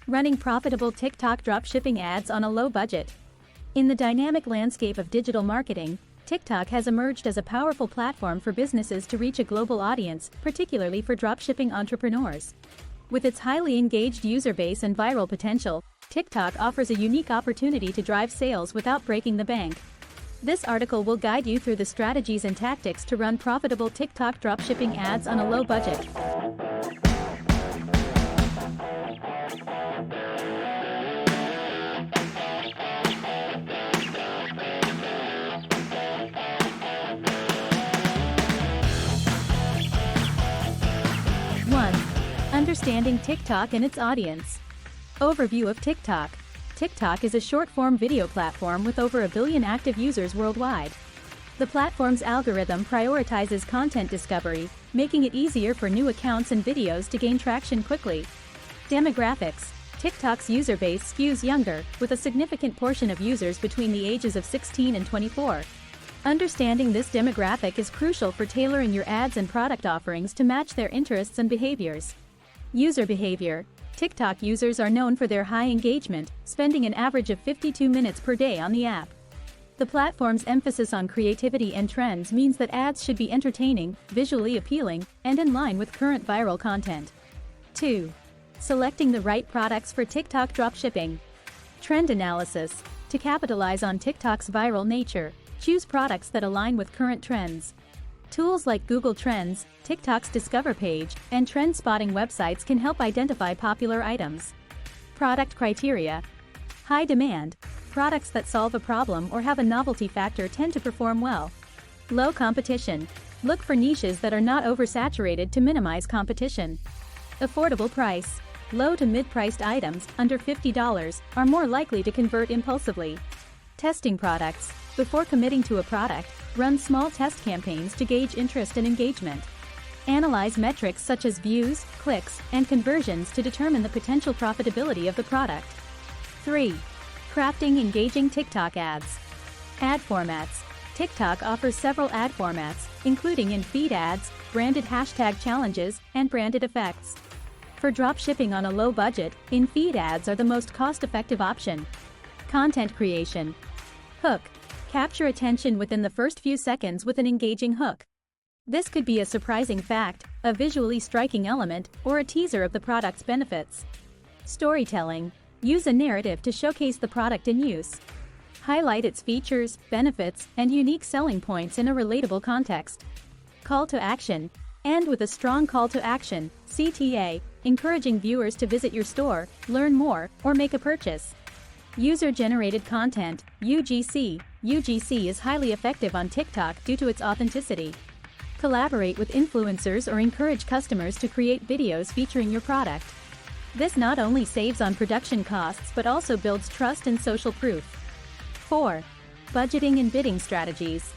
Running profitable TikTok dropshipping ads on a low budget. In the dynamic landscape of digital marketing, TikTok has emerged as a powerful platform for businesses to reach a global audience, particularly for dropshipping entrepreneurs. With its highly engaged user base and viral potential, TikTok offers a unique opportunity to drive sales without breaking the bank. This article will guide you through the strategies and tactics to run profitable TikTok dropshipping ads on a low budget. Understanding TikTok and its audience. Overview of TikTok. TikTok is a short-form video platform with over 1 billion active users worldwide. The platform's algorithm prioritizes content discovery, making it easier for new accounts and videos to gain traction quickly. Demographics. TikTok's user base skews younger, with a significant portion of users between the ages of 16 and 24. Understanding this demographic is crucial for tailoring your ads and product offerings to match their interests and behaviors. User behavior. TikTok users are known for their high engagement, spending an average of 52 minutes per day on the app. The platform's emphasis on creativity and trends means that ads should be entertaining, visually appealing, and in line with current viral content. 2. Selecting the right products for TikTok dropshipping. Trend analysis. To capitalize on TikTok's viral nature, choose products that align with current trends. Tools like Google Trends, TikTok's Discover page, and trend spotting websites can help identify popular items. Product criteria. High demand. Products that solve a problem or have a novelty factor tend to perform well. Low competition. Look for niches that are not oversaturated to minimize competition. Affordable price. Low to mid-priced items, under $50, are more likely to convert impulsively. Testing products. Before committing to a product, run small test campaigns to gauge interest and engagement. Analyze metrics such as views, clicks, and conversions to determine the potential profitability of the product. 3. Crafting engaging TikTok ads. Ad formats. TikTok offers several ad formats, including in-feed ads, branded hashtag challenges, and branded effects. For dropshipping on a low budget, in-feed ads are the most cost-effective option. Content creation. Hook. Capture attention within the first few seconds with an engaging hook. This could be a surprising fact, a visually striking element, or a teaser of the product's benefits. Storytelling. Use a narrative to showcase the product in use. Highlight its features, benefits, and unique selling points in a relatable context. Call to action. End with a strong call to action, CTA, encouraging viewers to visit your store, learn more, or make a purchase. User-generated content, UGC. UGC is highly effective on TikTok due to its authenticity. Collaborate with influencers or encourage customers to create videos featuring your product. This not only saves on production costs but also builds trust and social proof. 4. Budgeting and bidding strategies.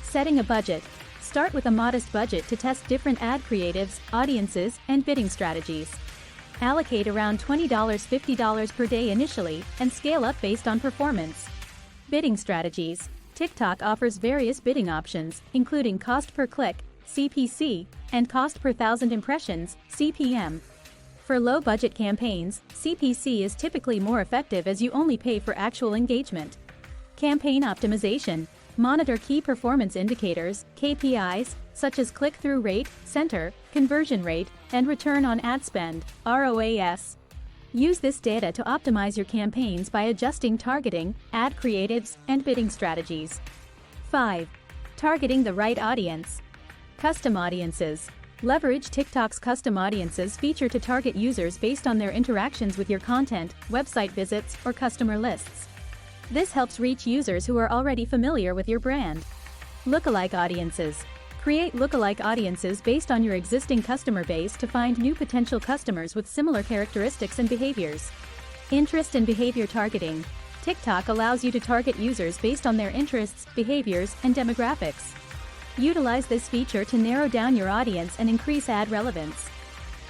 Setting a budget. Start with a modest budget to test different ad creatives, audiences, and bidding strategies. Allocate around $20-50 per day initially, and scale up based on performance. Bidding strategies. TikTok offers various bidding options, including cost per click, CPC, and cost per 1,000 impressions, CPM. For low-budget campaigns, CPC is typically more effective as you only pay for actual engagement. Campaign optimization. Monitor key performance indicators, KPIs, such as click-through rate, center, conversion rate, and return on ad spend, ROAS. Use this data to optimize your campaigns by adjusting targeting, ad creatives, and bidding strategies. 5. Targeting the right audience. Custom audiences. Leverage TikTok's custom audiences feature to target users based on their interactions with your content, website visits, or customer lists. This helps reach users who are already familiar with your brand. Lookalike audiences. Create lookalike audiences based on your existing customer base to find new potential customers with similar characteristics and behaviors. Interest and behavior targeting. TikTok allows you to target users based on their interests, behaviors, and demographics. Utilize this feature to narrow down your audience and increase ad relevance.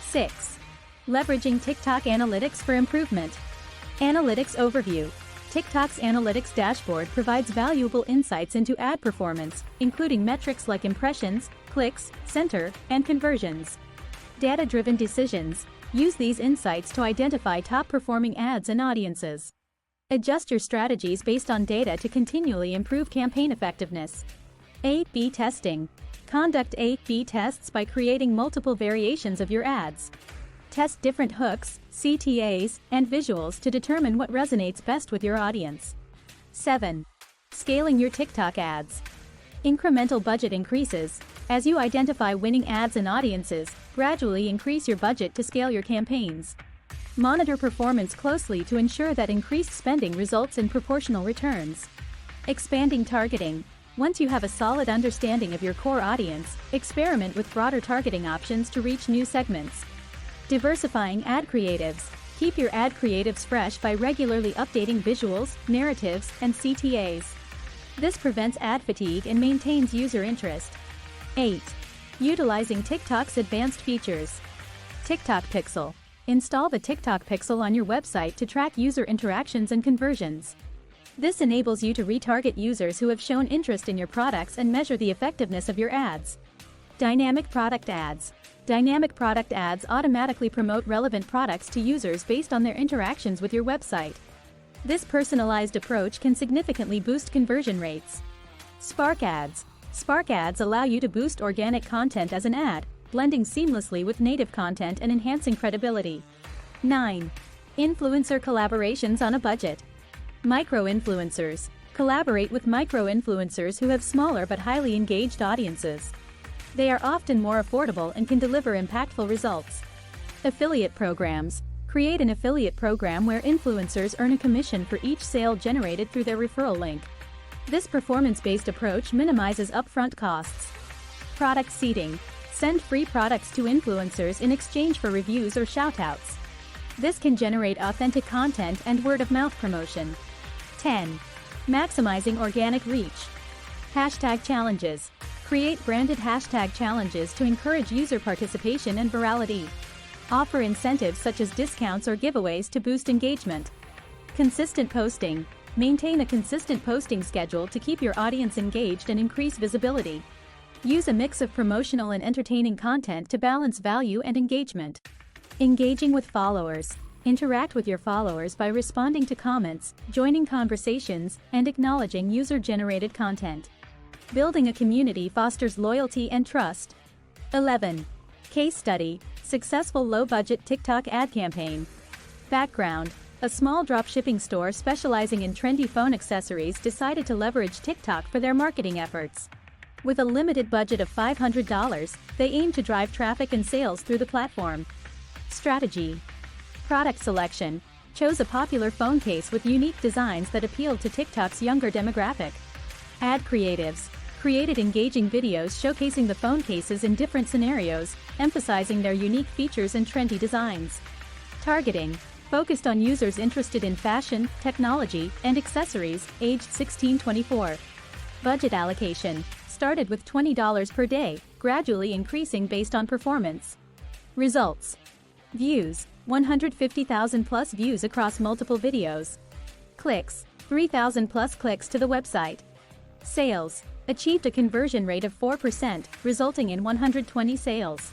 6. Leveraging TikTok Analytics for improvement. Analytics overview. TikTok's Analytics dashboard provides valuable insights into ad performance, including metrics like impressions, clicks, center, and conversions. Data-driven decisions. Use these insights to identify top-performing ads and audiences. Adjust your strategies based on data to continually improve campaign effectiveness. A/B testing. Conduct A/B tests by creating multiple variations of your ads. Test different hooks, CTAs, and visuals to determine what resonates best with your audience. 7. Scaling your TikTok ads. Incremental budget increases. As you identify winning ads and audiences, gradually increase your budget to scale your campaigns. Monitor performance closely to ensure that increased spending results in proportional returns. Expanding targeting. Once you have a solid understanding of your core audience, experiment with broader targeting options to reach new segments. Diversifying ad creatives. Keep your ad creatives fresh by regularly updating visuals, narratives, and CTAs. This prevents ad fatigue and maintains user interest. 8. Utilizing TikTok's advanced features. TikTok Pixel. Install the TikTok Pixel on your website to track user interactions and conversions. This enables you to retarget users who have shown interest in your products and measure the effectiveness of your ads. Dynamic Product Ads. Dynamic product ads automatically promote relevant products to users based on their interactions with your website. This personalized approach can significantly boost conversion rates. Spark Ads. Spark Ads allow you to boost organic content as an ad, blending seamlessly with native content and enhancing credibility. 9. Influencer collaborations on a budget. Micro-influencers. Collaborate with micro-influencers who have smaller but highly engaged audiences. They are often more affordable and can deliver impactful results. Affiliate programs. Create an affiliate program where influencers earn a commission for each sale generated through their referral link. This performance-based approach minimizes upfront costs. Product seeding. Send free products to influencers in exchange for reviews or shoutouts. This can generate authentic content and word-of-mouth promotion. 10. Maximizing organic reach. Hashtag challenges. Create branded hashtag challenges to encourage user participation and virality. Offer incentives such as discounts or giveaways to boost engagement. Consistent posting. Maintain a consistent posting schedule to keep your audience engaged and increase visibility. Use a mix of promotional and entertaining content to balance value and engagement. Engaging with followers. Interact with your followers by responding to comments, joining conversations, and acknowledging user-generated content. Building a community fosters loyalty and trust. 11. Case study. Successful low-budget TikTok ad campaign. Background. A small dropshipping store specializing in trendy phone accessories decided to leverage TikTok for their marketing efforts. With a limited budget of $500, they aim to drive traffic and sales through the platform. Strategy. Product selection. Chose a popular phone case with unique designs that appealed to TikTok's younger demographic. Ad creatives. Created engaging videos showcasing the phone cases in different scenarios, emphasizing their unique features and trendy designs. Targeting. Focused on users interested in fashion, technology, and accessories, aged 16-24. Budget allocation. Started with $20 per day, gradually increasing based on performance. Results. Views. 150,000 plus views across multiple videos. Clicks. 3,000 plus clicks to the website. Sales. Achieved a conversion rate of 4%, resulting in 120 sales.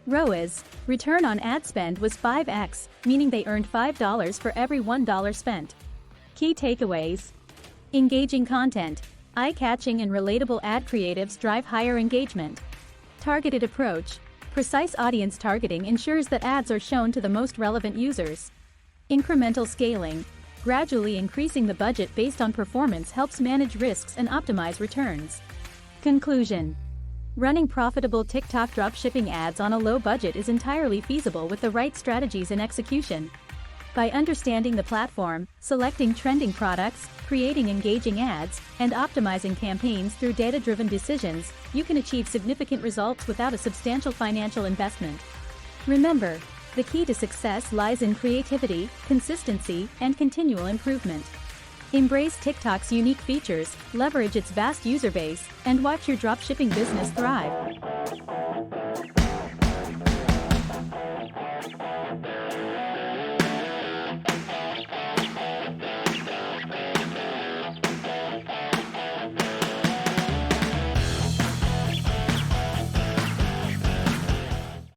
ROAS, return on ad spend, was 5x, meaning they earned $5 for every $1 spent. Key takeaways. Engaging content. Eye-catching and relatable ad creatives drive higher engagement. Targeted approach. Precise audience targeting ensures that ads are shown to the most relevant users. Incremental scaling. Gradually increasing the budget based on performance helps manage risks and optimize returns. Conclusion. Running profitable TikTok dropshipping ads on a low budget is entirely feasible with the right strategies and execution. By understanding the platform, selecting trending products, creating engaging ads, and optimizing campaigns through data-driven decisions, you can achieve significant results without a substantial financial investment. Remember, the key to success lies in creativity, consistency, and continual improvement. Embrace TikTok's unique features, leverage its vast user base, and watch your dropshipping business thrive.